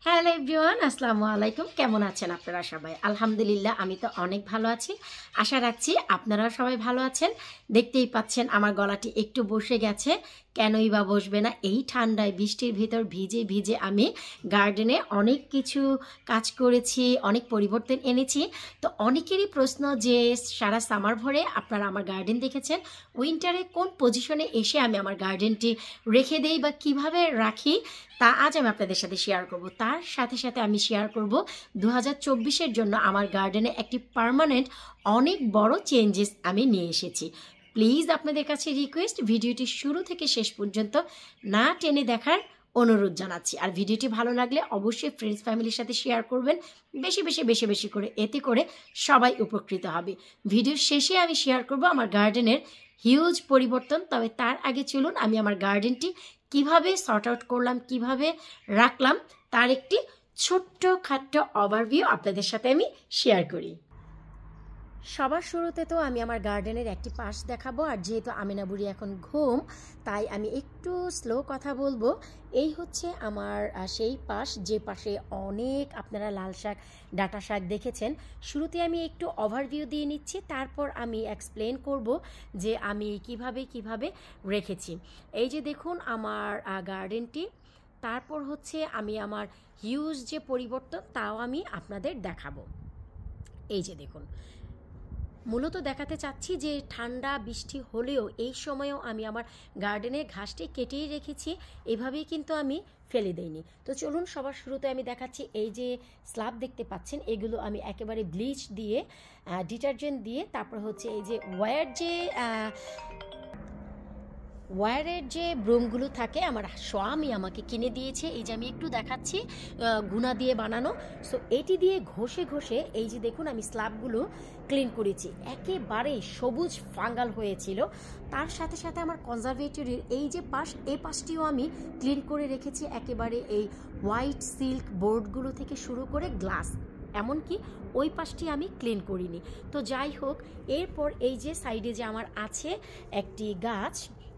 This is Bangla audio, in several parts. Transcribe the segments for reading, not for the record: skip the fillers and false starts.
হ্যালো এভরিওয়ান, আসসালামু আলাইকুম। কেমন আছেন আপনারা সবাই? আলহামদুলিল্লাহ, আমি তো অনেক ভালো আছি। আশা রাখছি আপনারাও সবাই ভালো আছেন। দেখতেই পাচ্ছেন আমার গলাটি একটু বসে গেছে। কেনই বা বসবে না? এই ঠান্ডায় বৃষ্টির ভিতর ভিজে ভিজে আমি গার্ডেনে অনেক কিছু কাজ করেছি, অনেক পরিবর্তন এনেছি। তো অনেকেরই প্রশ্ন যে সারা সামার ভরে আপনারা আমার গার্ডেন দেখেছেন, উইন্টারে কোন পজিশনে এসে আমি আমার গার্ডেনটি রেখে দেই বা কিভাবে রাখি, তা আজ আমি আপনাদের সাথে শেয়ার করব। তার সাথে সাথে আমি শেয়ার করব 2024-এর জন্য আমার গার্ডেনে একটি পার্মানেন্ট অনেক বড় চেঞ্জেস আমি নিয়ে এসেছি। প্লিজ আপনাদের কাছে রিকোয়েস্ট, ভিডিওটি শুরু থেকে শেষ পর্যন্ত না টেনে দেখার অনুরোধ জানাচ্ছি। আর ভিডিওটি ভালো লাগলে অবশ্যই ফ্রেন্ডস ফ্যামিলির সাথে শেয়ার করবেন, বেশি বেশি করে, এতে করে সবাই উপকৃত হবে। ভিডিওর শেষে আমি শেয়ার করব আমার গার্ডেনের হিউজ পরিবর্তন। তবে তার আগে চলুন আমি আমার গার্ডেনটি কিভাবে সর্ট আউট করলাম, কিভাবে রাখলাম, তার একটি ছোট্ট খাট্ট ওভারভিউ আপনাদের সাথে আমি শেয়ার করি। সবার শুরুতে তো আমি আমার গার্ডেনের একটি পাশ দেখাবো। আর যেহেতু আমিনা বুড়ি এখন ঘুম, তাই আমি একটু স্লো কথা বলবো। এই হচ্ছে আমার সেই পাশ, যে পাশে অনেক আপনারা লাল শাক, ডাঁটা শাক দেখেছেন। শুরুতে আমি একটু ওভারভিউ দিয়ে নিচ্ছি, তারপর আমি এক্সপ্লেন করব যে আমি কিভাবে রেখেছি। এই যে দেখুন আমার গার্ডেনটি। তারপর হচ্ছে আমি আমার হিউজ যে পরিবর্তন, তাও আমি আপনাদের দেখাবো। এই যে দেখুন, মূলত দেখাতে চাচ্ছি যে ঠান্ডা বৃষ্টি হলেও এই সময়েও আমি আমার গার্ডেনের ঘাসটি কেটেই রেখেছি, এভাবেই কিন্তু আমি ফেলে দেইনি। তো চলুন সবার শুরুতে আমি দেখাচ্ছি। এই যে স্ল্যাব দেখতে পাচ্ছেন, এগুলো আমি একেবারে ব্লিচ দিয়ে, ডিটারজেন্ট দিয়ে, তারপর হচ্ছে এই যে ওয়্যারের যে ব্রুমগুলো থাকে আমার স্বামী আমাকে কিনে দিয়েছে। এই যে আমি একটু দেখাচ্ছি, গুনা দিয়ে বানানো। সো এটি দিয়ে ঘষে ঘষে এই যে দেখুন আমি স্ল্যাবগুলো ক্লিন করেছি। একেবারে সবুজ ফাঙ্গাল হয়েছিল। তার সাথে সাথে আমার কনজারভেটরির এই যে পাশ, এই পাশটিও আমি ক্লিন করে রেখেছি। একেবারে এই হোয়াইট সিল্ক বোর্ডগুলো থেকে শুরু করে গ্লাস, এমনকি ওই পাশটি আমি ক্লিন করিনি। তো যাই হোক, এরপর এই যে সাইডে যে আমার আছে একটি গাছ,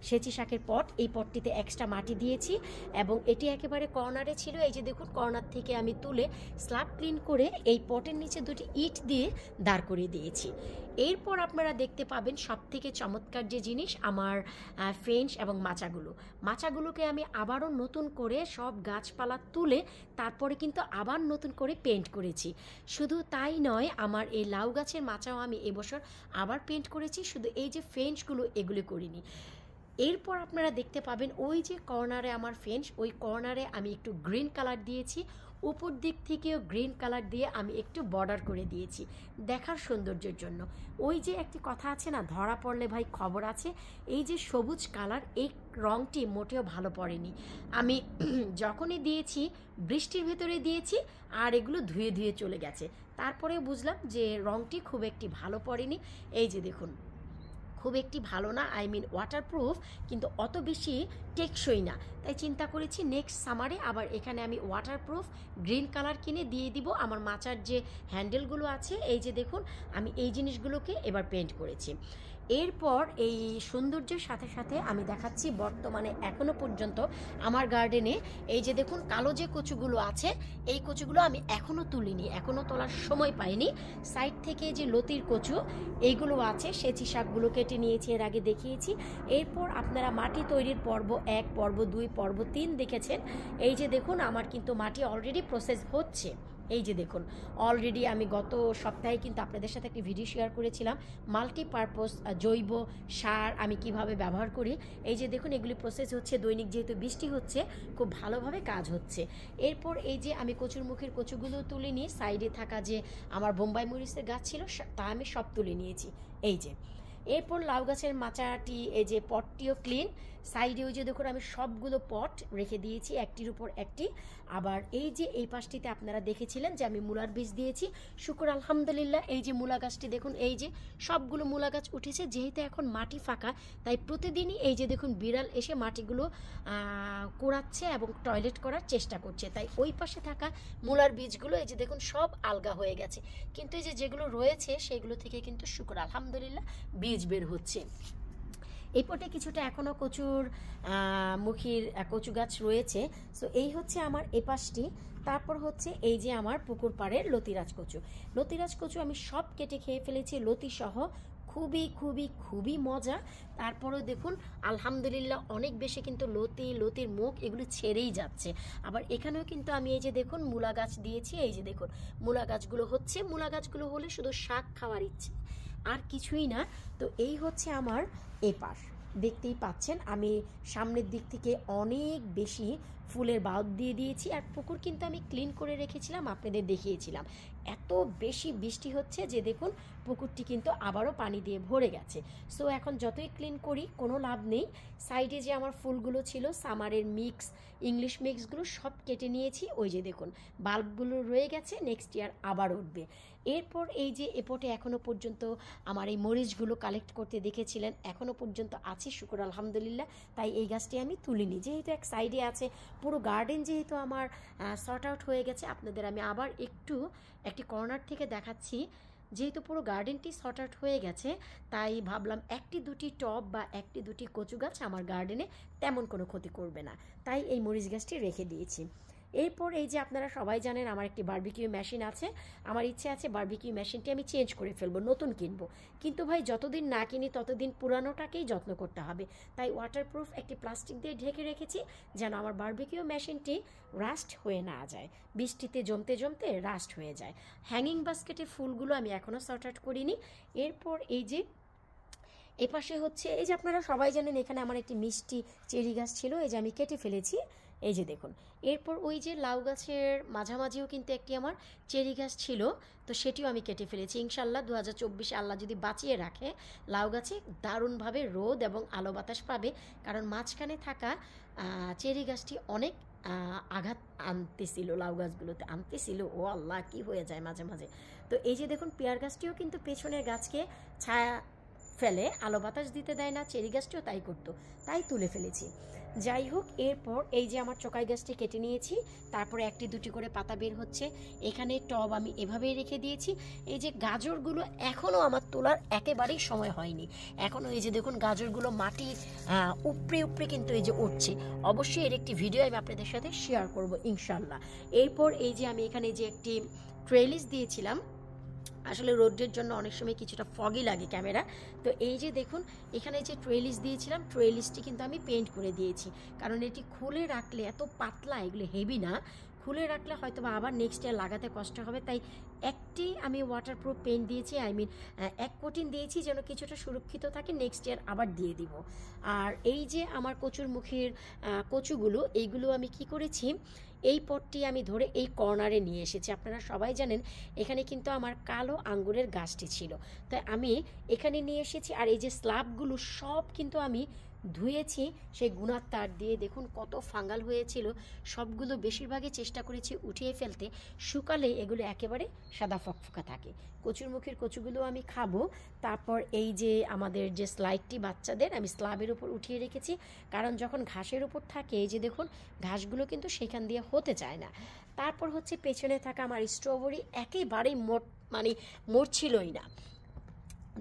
সেচি শাকের পট, এই পটটিতে এক্সট্রা মাটি দিয়েছি এবং এটি একেবারে কর্নারে ছিল। এই যে দেখুন, কর্নার থেকে আমি তুলে স্ল্যাব ক্লিন করে এই পটের নিচে দুটি ইট দিয়ে দাঁড় করিয়ে দিয়েছি। এরপর আপনারা দেখতে পাবেন সবথেকে চমৎকার যে জিনিস, আমার ফ্রেঞ্চ এবং মাচাগুলোকে আমি আবারও নতুন করে সব গাছপালা তুলে তারপরে কিন্তু আবার নতুন করে পেন্ট করেছি। শুধু তাই নয়, আমার এই লাউ গাছের মাচাও আমি এবছর আবার পেন্ট করেছি। শুধু এই যে ফ্রেঞ্চগুলো, এগুলো করিনি। এরপর আপনারা দেখতে পাবেন ওই যে কর্নারে আমার ফেন্স, ওই কর্নারে আমি একটু গ্রিন কালার দিয়েছি। উপর দিক থেকেও গ্রিন কালার দিয়ে আমি একটু বর্ডার করে দিয়েছি দেখার সৌন্দর্যের জন্য। ওই যে একটি কথা আছে না, ধরা পড়লে ভাই খবর আছে। এই যে সবুজ কালার, এই রঙটি মোটেও ভালো পড়েনি। আমি যখনই দিয়েছি বৃষ্টির ভেতরে দিয়েছি, আর এগুলো ধুয়ে ধুয়ে চলে গেছে। তারপরে বুঝলাম যে রঙটি খুব একটি ভালো পড়েনি। এই যে দেখুন, খুব একটি ভালো না, আই মিন ওয়াটারপ্রুফ, কিন্তু অত বেশি টেকসই না। তাই চিন্তা করেছি নেক্সট সামারে আবার এখানে আমি ওয়াটারপ্রুফ গ্রিন কালার কিনে দিয়ে দিব। আমার মাচার যে হ্যান্ডেলগুলো আছে, এই যে দেখুন আমি এই জিনিসগুলোকে এবার পেন্ট করেছি। এরপর এই সৌন্দর্যের সাথে সাথে আমি দেখাচ্ছি বর্তমানে এখনো পর্যন্ত আমার গার্ডেনে এই যে দেখুন কালো যে কচুগুলো আছে, এই কচুগুলো আমি এখনো তুলিনি, এখনো তোলার সময় পাইনি। সাইড থেকে যে লতির কচু এইগুলো আছে, সেচি শাকগুলো কেটে নিয়েছি, এর আগে দেখিয়েছি। এরপর আপনারা মাটি তৈরির পর্ব 1, পর্ব 2, পর্ব 3 দেখেছেন। এই যে দেখুন আমার কিন্তু মাটি অলরেডি প্রসেস হচ্ছে। এই যে দেখুন, অলরেডি আমি গত সপ্তাহে কিন্তু আপনাদের সাথে একটি ভিডিও শেয়ার করেছিলাম মাল্টিপারপোজ জৈব সার আমি কিভাবে ব্যবহার করি। এই যে দেখুন এগুলি প্রসেস হচ্ছে দৈনিক, যেহেতু বৃষ্টি হচ্ছে খুব ভালোভাবে কাজ হচ্ছে। এরপর এই যে আমি কচুর মুখের কচুগুলো তুলে নিয়ে সাইডে থাকা যে আমার বোম্বাই মরিচের গাছ ছিল তা আমি সব তুলে নিয়েছি। এই যে এরপর লাউ গাছের মাচাটি, এই যে পটটিও ক্লিন। সাইডে ওই যে দেখুন আমি সবগুলো পট রেখে দিয়েছি একটির উপর একটি। আবার এই যে এই পাশটিতে আপনারা দেখেছিলেন যে আমি মূলার বীজ দিয়েছি, শুকর আলহামদুলিল্লাহ এই যে মূলা গাছটি দেখুন, এই যে সবগুলো মূলা গাছ উঠেছে। যেহেতু এখন মাটি ফাঁকা, তাই প্রতিদিনই এই যে দেখুন বিড়াল এসে মাটিগুলো কোড়াচ্ছে এবং টয়লেট করার চেষ্টা করছে। তাই ওই পাশে থাকা মূলার বীজগুলো এই যে দেখুন সব আলগা হয়ে গেছে, কিন্তু এই যে যেগুলো রয়েছে সেগুলো থেকে কিন্তু শুকর আলহামদুলিল্লাহ বীজ বের হচ্ছে। এই পটে কিছুটা এখনও কচুর মুখির কচু গাছ রয়েছে। সো এই হচ্ছে আমার এপাশটি। তারপর হচ্ছে এই যে আমার পুকুর পাড়ের লতিরাজ কচু। লতিরাজ কচু আমি সব কেটে খেয়ে ফেলেছি লতি সহ। খুবই খুবই খুবই মজা। তারপরেও দেখুন আলহামদুলিল্লাহ অনেক বেশি কিন্তু লতির মুখ এগুলো ছেড়েই যাচ্ছে। আবার এখানেও কিন্তু আমি এই যে দেখুন মূলা গাছ দিয়েছি। এই যে দেখুন মূলা গাছগুলো হচ্ছে, মূলা গাছগুলো হলে শুধু শাক খাওয়ার ইচ্ছে, আর কিছুই না। তো এই হচ্ছে আমার এপাশ, দেখতেই পাচ্ছেন আমি সামনের দিক থেকে অনেক বেশি ফুলের বাল্ব দিয়ে দিয়েছি। আর পুকুর কিন্তু আমি ক্লিন করে রেখেছিলাম, আপনাদের দেখিয়েছিলাম। এত বেশি বৃষ্টি হচ্ছে যে দেখুন পুকুরটি কিন্তু আবারও পানি দিয়ে ভরে গেছে। সো এখন যতই ক্লিন করি কোনো লাভ নেই। সাইডে যে আমার ফুলগুলো ছিল সামারের মিক্স, ইংলিশ মিক্সগুলো সব কেটে নিয়েছি। ওই যে দেখুন বাল্বগুলো রয়ে গেছে, নেক্সট ইয়ার আবার উঠবে। এরপর এই যে এপটে এখনও পর্যন্ত আমার এই মরিচগুলো কালেক্ট করতে দেখেছিলেন, এখনও পর্যন্ত আছে, শুকর আলহামদুলিল্লাহ। তাই এই গাছটি আমি তুলিনি, যেহেতু এক সাইডে আছে। পুরো গার্ডেন যেহেতু আমার সর্ট আউট হয়ে গেছে, আপনাদের আমি আবার একটি কর্নার থেকে দেখাচ্ছি। যেহেতু পুরো গার্ডেনটি সর্ট আউট হয়ে গেছে, তাই ভাবলাম একটি দুটি টব বা একটি দুটি কচু গাছ আমার গার্ডেনে তেমন কোনো ক্ষতি করবে না, তাই এই মরিচ গাছটি রেখে দিয়েছি। এরপর এই যে আপনারা সবাই জানেন আমার একটি বারবিকিউ মেশিন আছে। আমার ইচ্ছে আছে বারবিকিউ মেশিনটি আমি চেঞ্জ করে ফেলবো, নতুন কিনবো। কিন্তু ভাই যতদিন না কিনি ততদিন পুরানোটাকেই যত্ন করতে হবে। তাই ওয়াটারপ্রুফ একটি প্লাস্টিক দিয়ে ঢেকে রেখেছি, যেন আমার বারবিকিউ মেশিনটি রাস্ট হয়ে না যায়, বৃষ্টিতে জমতে জমতে রাস্ট হয়ে যায়। হ্যাঙ্গিং বাস্কেটের ফুলগুলো আমি এখনও সর্ট আউট করিনি। এরপর এই যে এপাশে হচ্ছে এই যে আপনারা সবাই জানেন এখানে আমার একটি মিষ্টি চেরি গাছ ছিল, এই যে আমি কেটে ফেলেছি। এই যে দেখুন এরপর ওই যে লাউ গাছের মাঝামাঝিও কিন্তু একটি আমার চেরি গাছ ছিল, তো সেটিও আমি কেটে ফেলেছি। ইনশাল্লাহ 2024 আল্লাহ যদি বাঁচিয়ে রাখে লাউ গাছে দারুণভাবে রোদ এবং আলো বাতাস পাবে, কারণ মাঝখানে থাকা চেরি গাছটি অনেক আঘাত আনতেছিল, লাউ গাছগুলোতে আনতেছিল। ও আল্লাহ কি হয়ে যায় মাঝে মাঝে। তো এই যে দেখুন পেয়ার গাছটিও কিন্তু পেছনের গাছকে ছায়া ফেলে, আলো বাতাস দিতে দেয় না, চেরি গাছটিও তাই করতো, তাই তুলে ফেলেছি। যাই হোক, এরপর এই যে আমার চকাই গাছটি কেটে নিয়েছি, তারপরে একটি দুটি করে পাতা বের হচ্ছে। এখানে টব আমি এভাবেই রেখে দিয়েছি। এই যে গাজরগুলো এখনও আমার তোলার একেবারেই সময় হয়নি, এখনও এই যে দেখুন গাজরগুলো মাটি উপড়ে উপড়ে কিন্তু এই যে উঠছে। অবশ্যই এর একটি ভিডিও আমি আপনাদের সাথে শেয়ার করব ইনশাল্লাহ। এরপর এই যে আমি এখানে যে একটি ট্রেলিস দিয়েছিলাম, আসলে রোদের জন্য অনেক সময় কিছুটা ফগি লাগে ক্যামেরা, তো এই যে দেখুন এখানে যে ট্রেলিস দিয়েছিলাম, ট্রেলিসটি কিন্তু আমি পেন্ট করে দিয়েছি, কারণ এটি খুলে রাখলে এত পাতলা, এগুলো হেভি না, খুলে রাখলে হয়তো বা আবার নেক্সট ইয়ার লাগাতে কষ্ট হবে। তাই একটি আমি ওয়াটারপ্রুফ পেন্ট দিয়েছি, এক কোটিং দিয়েছি, যেন কিছুটা সুরক্ষিত থাকে, নেক্সট ইয়ার আবার দিয়ে দিব। আর এই যে আমার কচুর মুখের কচুগুলো, এইগুলো আমি কি করেছি, এই পটটি আমি ধরে এই কর্নারে নিয়ে এসেছি। আপনারা সবাই জানেন এখানে কিন্তু আমার কালো আঙ্গুরের গাছটি ছিল, তাই আমি এখানে নিয়ে এসেছি। আর এই যে স্ল্যাবগুলো সব কিন্তু আমি ধুয়েছি সেই গুণার তার দিয়ে। দেখুন কত ফাঙ্গাল হয়েছিল, সবগুলো বেশিরভাগই চেষ্টা করেছি উঠিয়ে ফেলতে, শুকালে এগুলো একেবারে সাদা ফকফকা থাকে। কচুর মুখের কচুগুলো আমি খাবো। তারপর এই যে আমাদের যে স্লাইডটি বাচ্চাদের আমি স্ল্যাবের উপর উঠিয়ে রেখেছি, কারণ যখন ঘাসের উপর থাকে এই যে দেখুন ঘাসগুলো কিন্তু সেখান দিয়ে হতে চায় না। তারপর হচ্ছে পেছনে থাকা আমার স্ট্রবেরি একেবারেই মরছিলই না,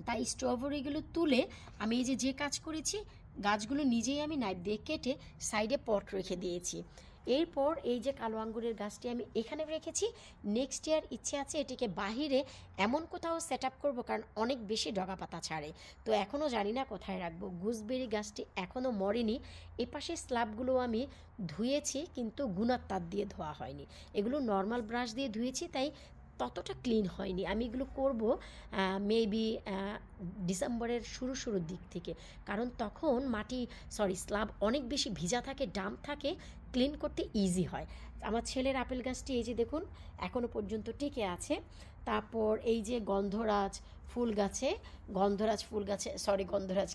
তাই স্ট্রবেরিগুলো তুলে আমি এই যে কাজ করেছি, গাছগুলো নিজেই আমি নাইফ দিয়ে কেটে সাইডে পট রেখে দিয়েছি। এরপর এই যে কালো আঙ্গুরের গাছটি আমি এখানে রেখেছি। নেক্সট ইয়ার ইচ্ছে আছে এটিকে বাহিরে এমন কোথাও সেট আপ করবো, কারণ অনেক বেশি ডগা পাতা ছাড়ে, তো এখনও জানি না কোথায় রাখবো। গুজবেরি গাছটি এখনও মরেনি। এপাশে স্ল্যাবগুলো আমি ধুয়েছি, কিন্তু গুণার তার দিয়ে ধোয়া হয়নি, এগুলো নর্মাল ব্রাশ দিয়ে ধুয়েছি, তাই ততটা ক্লিন হয়নি। আমি এগুলো করবো মেবি ডিসেম্বরের শুরুর দিক থেকে, কারণ তখন স্ল্যাব অনেক বেশি ভিজা থাকে, ডাম্প থাকে, ক্লিন করতে ইজি হয়। আমার ছেলের আপেল গাছটি এই যে দেখুন এখনও পর্যন্ত টিকে আছে। তারপর এই যে গন্ধরাজ ফুল গাছে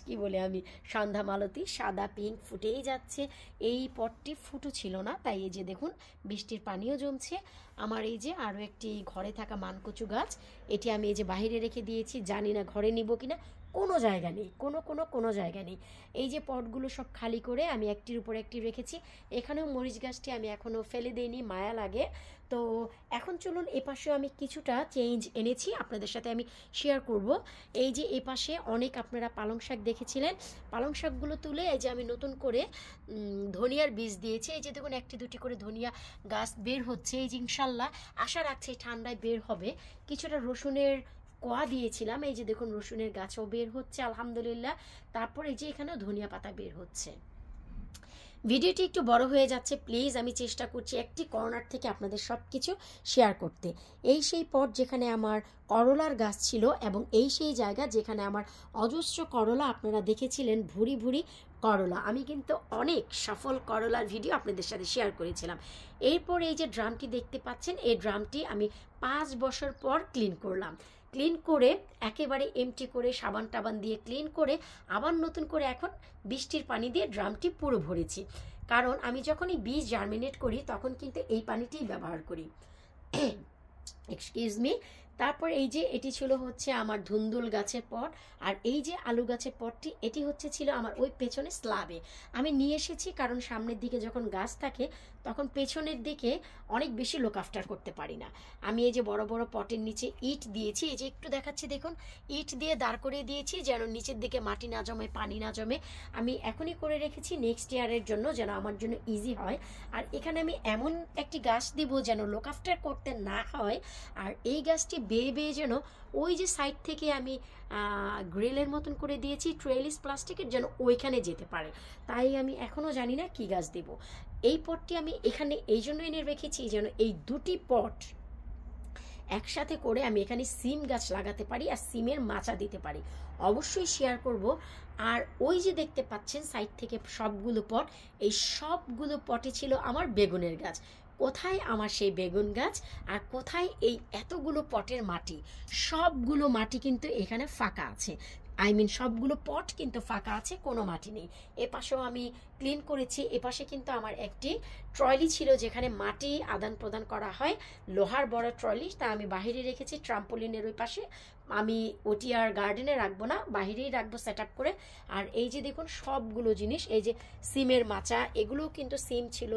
কি বলে আমি, সন্ধ্যা মালতী সাদা পিঙ্ক ফুটেই যাচ্ছে। এই পটটি ফুটো ছিল না, তাই এই যে দেখুন বৃষ্টির পানিও জমছে। আমার এই যে আরও একটি ঘরে থাকা মানকচু গাছ, এটি আমি এই যে বাইরে রেখে দিয়েছি, জানি না ঘরে নিব কিনা, কোনো জায়গা নেই, কোনো জায়গা নেই। এই যে পটগুলো সব খালি করে আমি একটির উপর একটি রেখেছি। এখানেও মরিচ গাছটি আমি এখনও ফেলে দিইনি, মায়া লাগে। তো এখন চলুন এপাশেও আমি কিছুটা চেঞ্জ এনেছি, আপনাদের সাথে আমি শেয়ার করব। এই যে এপাশে অনেক আপনারা পালং শাক দেখেছিলেন, পালং শাকগুলো তুলে এই যে আমি নতুন করে ধনিয়ার বীজ দিয়েছি। এই যে দেখুন একটি দুটি করে ধনিয়া গাছ বের হচ্ছে। এই যে ইনশাল্লাহ আশা রাখছি ঠান্ডায় বের হবে। কিছুটা রসুনের কোয়া দিয়েছিলাম, এই যে দেখুন রসুনের গাছও বের হচ্ছে আলহামদুলিল্লাহ। তারপর এই যে এখানেও ধনিয়া পাতা বের হচ্ছে। ভিডিওটি একটু বড় হয়ে যাচ্ছে, প্লিজ আমি চেষ্টা করছি একটি কর্নার থেকে আপনাদের সব কিছু শেয়ার করতে। এই সেই পট যেখানে আমার করলার গাছ ছিল, এবং এই সেই জায়গা যেখানে আমার অজস্র করলা আপনারা দেখেছিলেন, ভুরি ভুরি করলা। আমি কিন্তু অনেক সফল করলার ভিডিও আপনাদের সাথে শেয়ার করেছিলাম। এরপর এই যে ড্রামটি দেখতে পাচ্ছেন, এই ড্রামটি আমি 5 বছর পর ক্লিন করলাম। ক্লিন করে একেবারে এমটি করে সাবান টাবান দিয়ে ক্লিন করে আবার নতুন করে এখন বৃষ্টির পানি দিয়ে ড্রামটি পুরো ভরেছি। কারণ আমি যখনই বীজ জার্মিনেট করি তখন কিন্তু এই পানিটিই ব্যবহার করি। Excuse me. তারপর এই যে এটি ছিল হচ্ছে আমার ধুন্দুল গাছের পট, আর এই যে আলু গাছের পটটি এটি হচ্ছে ছিল আমার ওই পেছনে স্ল্যাবে আমি নিয়ে এসেছি। কারণ সামনের দিকে যখন গাছ থাকে তখন পেছনের দিকে অনেক বেশি লোক আফটার করতে পারি না। আমি এই যে বড় বড় পটের নিচে ইট দিয়েছি, এই যে একটু দেখাচ্ছি দেখুন, ইট দিয়ে দাঁড় করিয়ে দিয়েছি যেন নিচের দিকে মাটি না জমে, পানি না জমে। আমি এখনই করে রেখেছি নেক্সট ইয়ারের জন্য, যেন আমার জন্য ইজি হয়। আর এখানে আমি এমন একটি গাছ দিব যেন লোক আফটার করতে না হয়, আর এই গাছটি বেয়ে বেয়ে যেন ওই যে সাইড থেকে আমি গ্রিলের মতন করে দিয়েছি ট্রেলিস প্লাস্টিকের, যেন ওইখানে যেতে পারে। তাই আমি এখনও জানি না কি গাছ দেব। এই পটটি আমি এখানে এই জন্য এনে রেখেছি যেন এই দুটি পট একসাথে করে আমি এখানে সিম গাছ লাগাতে পারি আর সিমের মাচা দিতে পারি। অবশ্যই শেয়ার করব। আর ওই যে দেখতে পাচ্ছেন সাইড থেকে সবগুলো পট, এই সবগুলো পটে ছিল আমার বেগুনের গাছ। কোথায় আমার সেই বেগুন গাছ, আর কোথায় এই এতগুলো পটের মাটি? সবগুলো মাটি কিন্তু এখানে ফাঁকা আছে, সবগুলো পট কিন্তু ফাঁকা আছে, কোনো মাটি নেই। এপাশেও আমি ক্লিন করেছি। এপাশে কিন্তু আমার একটি ট্রলি ছিল যেখানে মাটি আদান প্রদান করা হয়, লোহার বড় ট্রলি, তা আমি বাহিরে রেখেছি ট্রাম্পোলিনের ওই পাশে। আমি ওটি আর গার্ডেনে রাখবো না, বাহিরেই রাখবো সেট আপ করে। আর এই যে দেখুন সবগুলো জিনিস, এই যে সিমের মাচা, এগুলোও কিন্তু সিম ছিল,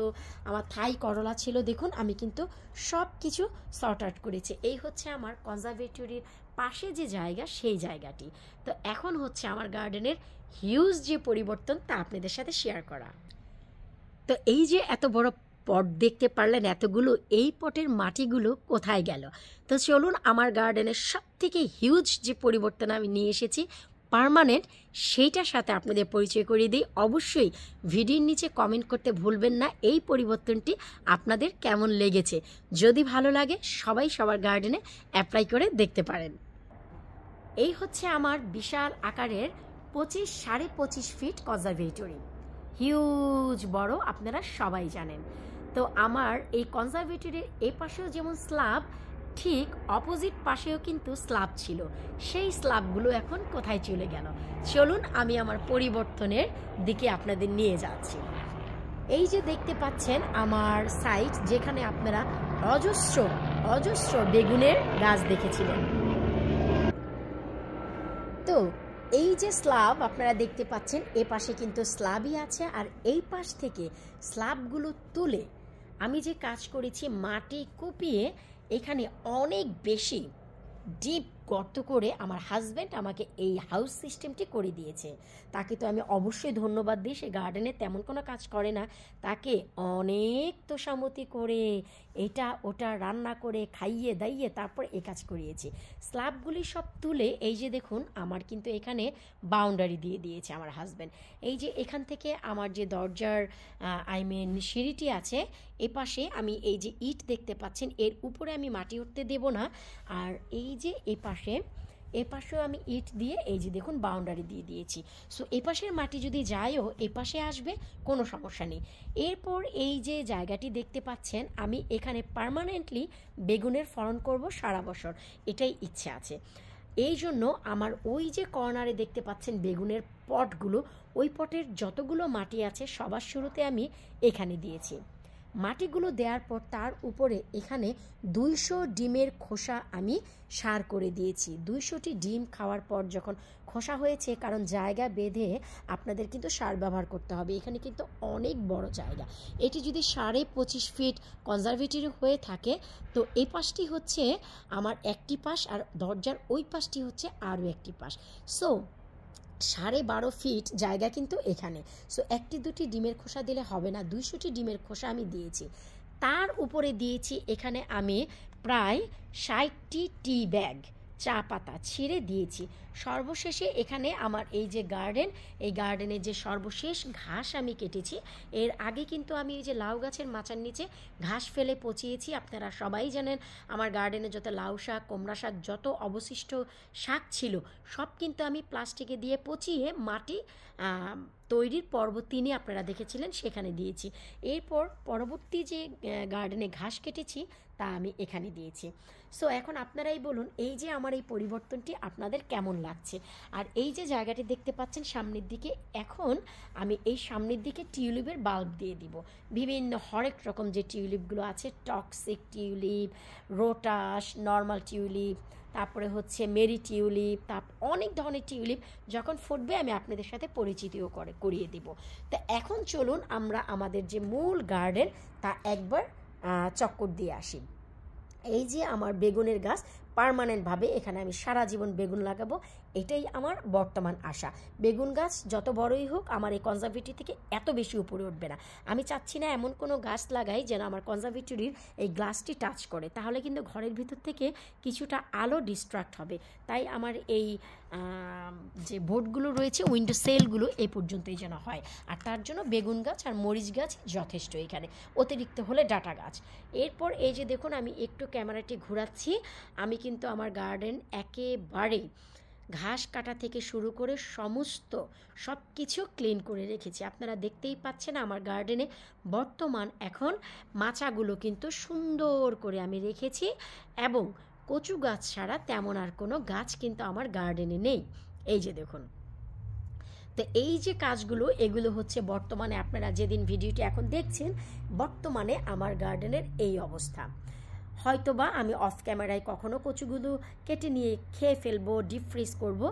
আমার থাই করলা ছিল। দেখুন আমি কিন্তু সব কিছু সর্ট আউট করেছি। এই হচ্ছে আমার কনজারভেটরির পাশে যে জায়গা, সেই জায়গাটি। তো এখন হচ্ছে আমার গার্ডেনের হিউজ যে পরিবর্তন তা আপনাদের সাথে শেয়ার করা। তো এই যে এত বড় পট দেখতে পারলেন এতগুলো, এই পটের মাটিগুলো কোথায় গেল? তো চলুন আমার গার্ডেনের সব থেকে হিউজ যে পরিবর্তন আমি নিয়ে এসেছি পার্মানেন্ট, সেইটার সাথে আপনাদের পরিচয় করিয়ে দিই। অবশ্যই ভিডিওর নিচে কমেন্ট করতে ভুলবেন না এই পরিবর্তনটি আপনাদের কেমন লেগেছে। যদি ভালো লাগে সবাই সবার গার্ডেনে অ্যাপ্লাই করে দেখতে পারেন। এই হচ্ছে আমার বিশাল আকারের 25-25.5 ফিট কনজারভেটরি, হিউজ বড়, আপনারা সবাই জানেন। তো আমার এই কনজারভেটরির এই পাশেও যেমন স্ল্যাব, ঠিক অপোজিট পাশেও কিন্তু স্ল্যাব ছিল। সেই স্ল্যাবগুলো এখন কোথায় চলে গেল? চলুন আমি আমার পরিবর্তনের দিকে আপনাদের নিয়ে যাচ্ছি। এই যে দেখতে পাচ্ছেন আমার সাইট, যেখানে আপনারা অজস্র বেগুনের গাছ দেখেছিলেন। তো এই যে স্ল্যাব আপনারা দেখতে পাচ্ছেন, এ পাশে কিন্তু স্ল্যাবই আছে, আর এই পাশ থেকে স্ল্যাবগুলো তুলে আমি যে কাজ করেছি, মাটি কুপিয়ে এখানে অনেক বেশি ডিপ গর্ত করে আমার হাজব্যান্ড আমাকে এই হাউস সিস্টেমটি করে দিয়েছে। তাকে তো আমি অবশ্যই ধন্যবাদ দিই। সে গার্ডেনে তেমন কোনো কাজ করে না, তাকে অনেক তোষামতি করে এটা ওটা রান্না করে খাইয়ে দাইয়ে তারপর এই কাজ করিয়েছি। স্ল্যাবগুলি সব তুলে এই যে দেখুন আমার কিন্তু এখানে বাউন্ডারি দিয়ে দিয়েছে আমার হাজব্যান্ড। এই যে এখান থেকে আমার যে দরজার সিঁড়িটি আছে, এপাশে আমি এই যে ইট দেখতে পাচ্ছেন, এর উপরে আমি মাটি উঠতে দেব না। আর এই যে এপাশেও আমি ইট দিয়ে এই যে দেখুন বাউন্ডারি দিয়ে দিয়েছি। সো এপাশের মাটি যদি যায়ও এপাশে আসবে, কোনো সমস্যা নেই। এরপর এই যে জায়গাটি দেখতে পাচ্ছেন, আমি এখানে পার্মানেন্টলি বেগুনের ফলন করব সারা বছর, এটাই ইচ্ছে আছে। এই জন্য আমার ওই যে কর্নারে দেখতে পাচ্ছেন বেগুনের পটগুলো, ওই পটের যতগুলো মাটি আছে সবার শুরুতে আমি এখানে দিয়েছি। মাটিগুলো দেওয়ার পর তার উপরে এখানে 200 ডিমের খোসা আমি সার করে দিয়েছি। 200টি ডিম খাওয়ার পর যখন খোসা হয়েছে, কারণ জায়গা বেঁধে আপনাদের কিন্তু সার ব্যবহার করতে হবে, এখানে কিন্তু অনেক বড় জায়গা। এটি যদি 25.5 ফিট কনজারভেটিভ হয়ে থাকে, তো এই পাশটি হচ্ছে আমার একটি পাশ, আর দরজার ওই পাশটি হচ্ছে আরও একটি পাশ। সো 12.5 ফিট জায়গা কিন্তু এখানে। সো 1-2টি ডিমের খোসা দিলে হবে না, 200টি ডিমের খোসা আমি দিয়েছি। তার উপরে দিয়েছি এখানে আমি প্রায় 60টি টি ব্যাগ চা পাতা ছিঁড়ে দিয়েছি। সর্বশেষে এখানে আমার এই যে গার্ডেন, এই গার্ডেনের যে সর্বশেষ ঘাস আমি কেটেছি, এর আগে কিন্তু আমি এই যে লাউ গাছের মাচার নিচে ঘাস ফেলে পচিয়েছি। আপনারা সবাই জানেন আমার গার্ডেনে যত লাউ শাক, কুমড়া শাক, যত অবশিষ্ট শাক ছিল সব কিন্তু আমি প্লাস্টিকে দিয়ে পচিয়ে মাটি তৈরির পর্ব 3 আপনারা দেখেছিলেন সেখানে দিয়েছি। এরপর পরবর্তী যে গার্ডেনে ঘাস কেটেছি তা আমি এখানে দিয়েছি। সো এখন আপনারাই বলুন এই যে আমার এই পরিবর্তনটি আপনাদের কেমন লাগছে। আর এই যে জায়গাটি দেখতে পাচ্ছেন সামনের দিকে, এখন আমি এই সামনের দিকে টিউলিপের বাল্ব দিয়ে দিব। বিভিন্ন হরেক রকম যে টিউলিপগুলো আছে, toxic tulip, Rohtas, normal tulip, তারপরে হচ্ছে মেরি টিউলিপ, অনেক ধরনের টিউলিপ যখন ফুটবে আমি আপনাদের সাথে পরিচিতিও করিয়ে দিব। তো এখন চলুন আমরা আমাদের যে মূল গার্ডেন তা একবার চক্কর দিয়ে আসি। এই যে আমার বেগুনের গাছ, পার্মানেন্টভাবে এখানে আমি সারা জীবন বেগুন লাগাবো, এটাই আমার বর্তমান আশা। বেগুন গাছ যত বড়ই হোক আমার এই কনজারভেটরি থেকে এত বেশি উপরে উঠবে না। আমি চাচ্ছি না এমন কোনো গাছ লাগাই যেন আমার কনজারভেটরির এই গ্লাসটি টাচ করে, তাহলে কিন্তু ঘরের ভিতর থেকে কিছুটা আলো ডিস্ট্রাক্ট হবে। তাই আমার এই যে বোর্ডগুলো রয়েছে, উইন্ডো সেলগুলো এই পর্যন্তই যেন হয়। আর তার জন্য বেগুন গাছ আর মরিচ গাছ যথেষ্ট, এখানে অতিরিক্ত হলে ডাটা গাছ। এরপর এই যে দেখুন আমি একটু ক্যামেরাটি ঘোরাচ্ছি, আমি কিন্তু আমার গার্ডেন একেবারেই ঘাস কাটা থেকে শুরু করে সমস্ত সব কিছু ক্লিন করে রেখেছি। আপনারা দেখতেই পাচ্ছেন আমার গার্ডেনে বর্তমান এখন মাচাগুলো কিন্তু সুন্দর করে আমি রেখেছি, এবং কচু গাছ ছাড়া তেমন আর কোনো গাছ কিন্তু আমার গার্ডেনে নেই। এই যে দেখুন, তো এই যে কাজগুলো এগুলো হচ্ছে বর্তমানে আপনারা যেদিন ভিডিওটি এখন দেখছেন, বর্তমানে আমার গার্ডেনের এই অবস্থা। হয়তোবা আমি অফ ক্যামেরায় কখনো কচুগুলো কেটে নিয়ে খেয়ে ফেলবো, ডিপ ফ্রিজ করবো,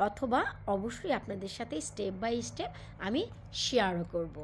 অথবা অবশ্যই আপনাদের সাথে স্টেপ বাই স্টেপ আমি শেয়ারও করব।